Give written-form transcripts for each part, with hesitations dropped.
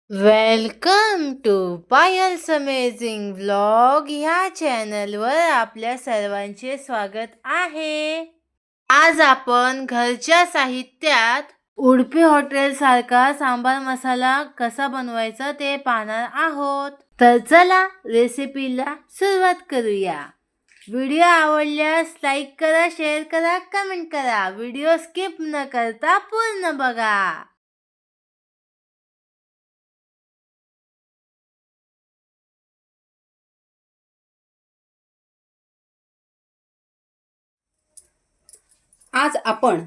Welcome to Payal's amazing vlog ह्या चॅनलवर आपल्या सर्वांचे स्वागत आहे. आज आपण घरच्या साहित्यात उडपी हॉटेल सारखा सांबार मसाला कसा बनवायचा ते पाहणार आहोत. तर चला रेसिपीला सुरुवात करूया. व्हिडिओ आवडल्यास लाईक करा, शेअर करा, कमेंट करा. व्हिडिओ स्किप न करता पूर्ण बघा. आज आपण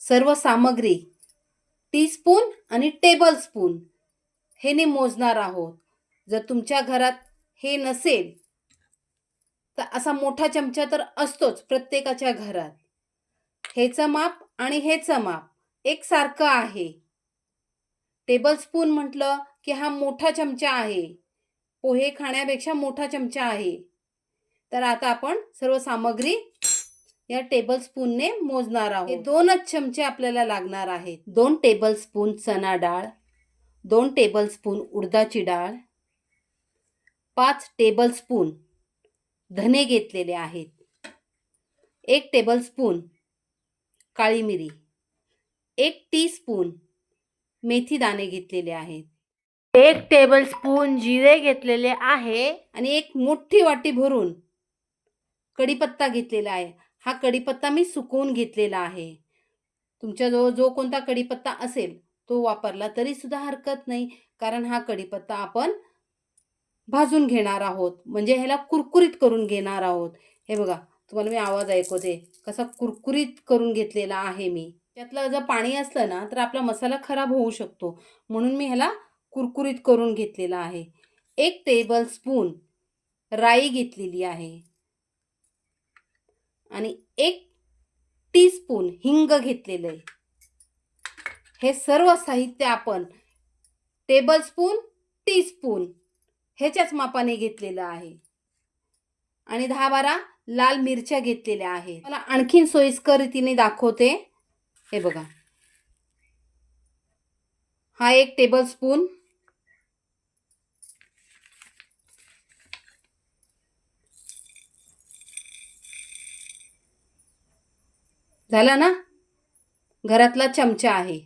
सर्व सामग्री टीस्पून आणि टेबलस्पून हे मोजणार आहोत. जर तुमच्या घरात हे नसेल तर असा मोठा चमचा तर असतोच प्रत्येकाच्या घरात. हेचं माप आणि हेचं माप एकसारखं आहे. टेबलस्पून म्हटलं की हा मोठा चमचा आहे. पोहे खाण्यापेक्षा मोठा चमचा आहे. तर आता आपण सर्व सामग्री या टेबलस्पूनने मोजणार आहोत. हे 2च चमचे आपल्याला लागणार आहेत. 2 टेबलस्पून चणा डाळ, 2 टेबलस्पून उडदाची डाळ, 5 टेबलस्पून धने घेतलेले आहेत, 1 टेबलस्पून काळी मिरी, 1 टीस्पून मेथी दाणे घेतलेले आहेत, 1 टेबलस्पून जिरे घेतलेले आहे आणि एक मोठी वाटी भरून कढीपत्ता घेतलेला आहे. हा कढीपत्ता मी सुकवून घेतलेला आहे. तुमच्याजवळ जो कोणता कढीपत्ता असेल तो वापरला तरी सुद्धा हरकत नाही, कारण हा कढीपत्ता आपण भाजून घेणार आहोत, म्हणजे ह्याला कुरकुरीत करून घेणार आहोत. हे बघा, तुम्हाला मी आवाज ऐकवते कसा कुरकुरीत करून घेतलेला आहे मी. त्यातलं जर पाणी असलं ना तर आपला मसाला खराब होऊ शकतो, म्हणून मी ह्याला कुरकुरीत करून घेतलेला आहे. 1 टेबलस्पून राई घेतलेली आहे आणि 1 टीस्पून हिंग घेतलेलं आहे. हे सर्व साहित्य आपण टेबलस्पून टीस्पून ह्याच्याच मापाने घेतलेलं आहे. आणि 10-12 लाल मिरच्या घेतलेल्या आहेत. मला आणखीन सोयीस्कर रीतीने दाखवते. हे बघा, हा 1 टेबलस्पून, झाला ना, घरातला चमचा आहे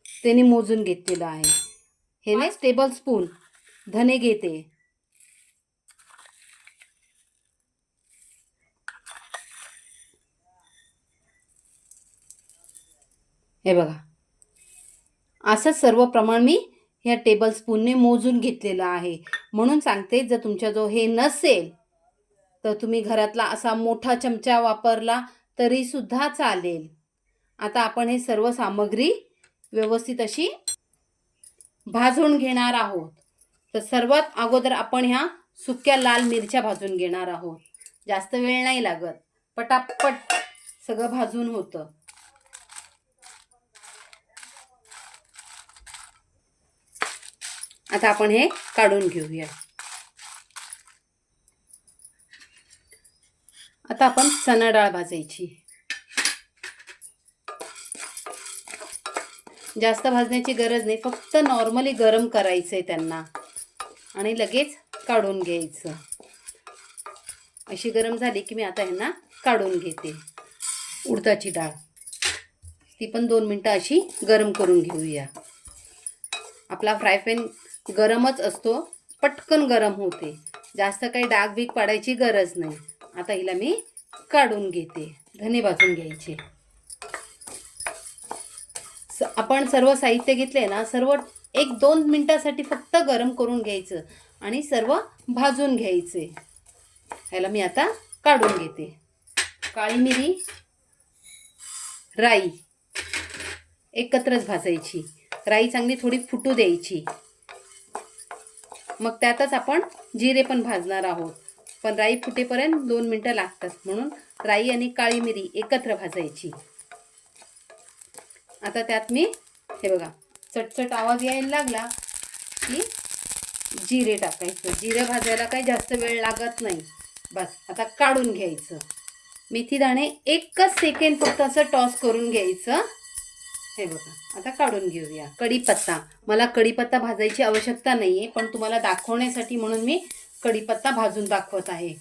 त्याने मोजून घेतलेला आहे. हे 5 टेबलस्पून धने घेते, हे बघा, असं सर्व प्रमाण मी ह्या टेबलस्पूनने मोजून घेतलेलं आहे. म्हणून सांगते, जर तुमच्याजवळ हे नसेल तर तुम्ही घरातला असा मोठा चमचा वापरला तरी सुद्धा चालेल. आता आपण हे सर्व सामग्री व्यवस्थित अशी भाजून घेणार आहोत. तर सर्वात अगोदर आपण ह्या सुक्या लाल मिरच्या भाजून घेणार आहोत. जास्त वेळ नाही लागत, पटापट सगळं भाजून होतं. आता आपण हे काढून घेऊया. आता आपण चणा डाळ भाजायची. जास्त भाजण्याची गरज नाही, फक्त नॉर्मली गरम करायचं आहे त्यांना आणि लगेच काढून घ्यायचं. अशी गरम झाली की मी आता ह्यांना काढून घेते. उडदाची डाळ ती पण 2 मिनटं अशी गरम करून घेऊया. आपला फ्राय पॅन गरमच असतो, पटकन गरम होते, जास्त काही डाग बीग पाडायची गरज नाही. आता हिला मी काढून घेते. धने भाजून घ्यायचे. आपण सर्व साहित्य घेतले ना, सर्व 1-2 मिनिटासाठी फक्त गरम करून घ्यायचं आणि सर्व भाजून घ्यायचे. ह्याला मी आता काढून घेते. काळी मिरी, राई एकत्रच भाजायची. राई चांगली थोडी फुटू द्यायची. मग त्यातच आपण जिरे पण भाजणार आहोत, पण राई फुटेपर्यंत 2 मिनिटं लागतात, म्हणून राई आणि काळी मिरी एकत्र भाजायची. आता त्यात मी, हे बघा, चटचट आवाज यायला लागला की जिरे टाकायचं. जिरे भाजायला काही जास्त वेळ लागत नाही. बस आता काढून घ्यायचं. मेथी दाणे 1च सेकंड फक्त असं टॉस करून घ्यायचं. हे बघा, आता काढून घेऊया. कढीपत्ता, मला कढीपत्ता भाजायची आवश्यकता नाहीये, पण तुम्हाला दाखवण्यासाठी म्हणून मी कढीपत्ता भाजून दाखवत आहे.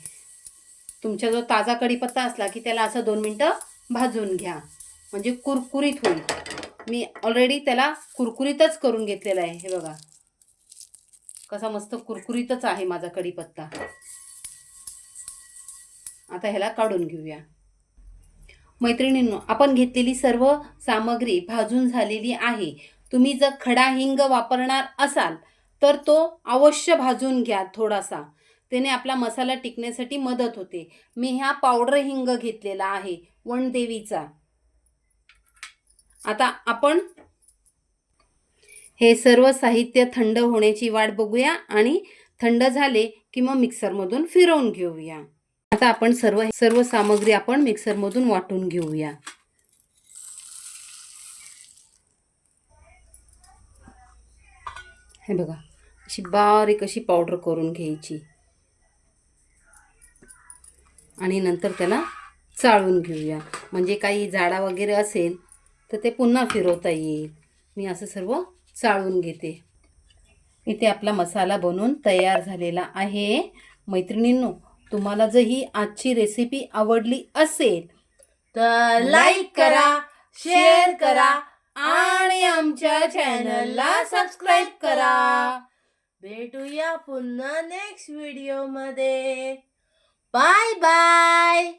तुमचा जो ताजा कढीपत्ता असला की त्याला असं 2 मिनटं भाजून घ्या, म्हणजे कुरकुरीत होईल. मी ऑलरेडी त्याला कुरकुरीतच करून घेतलेला आहे. हे बघा कसा मस्त कुरकुरीतच आहे माझा कढीपत्ता. आता ह्याला काढून घेऊया. मैत्रिणींनो, आपण घेतलेली सर्व सामग्री भाजून झालेली आहे. तुम्ही जर खडा हिंग वापरणार असाल तर तो अवश्य भाजून घ्या थोडासा, त्याने आपला मसाला टिकण्यासाठी मदत होते. मी ह्या पावडर हिंग घेतलेला आहे वनदेवीचा. आता आपण हे सर्व साहित्य थंड होण्याची वाट बघूया आणि थंड झाले की मग मिक्सरमधून फिरवून घेऊया. आता आपण सर्व सामग्री आपण मिक्सरमधून वाटून घेऊया. हे बघा, अशी बारीक अशी पावडर करून घ्यायची आणि नंतर त्याला चाळून घेऊया. म्हणजे काही जाडा वगैरे असेल तर ते पुन्हा फिरवता येईल. मी असं सर्व चाळून घेते. इथे आपला मसाला बनवून तयार झालेला आहे. मैत्रिणींनो, तुम्हाला जर ही आजची रेसिपी आवडली असेल तर लाईक करा, शेअर करा आणि आमच्या चॅनलला सबस्क्राईब करा. भेटूया पुन्हा नेक्स्ट व्हिडिओ मध्ये. Bye bye.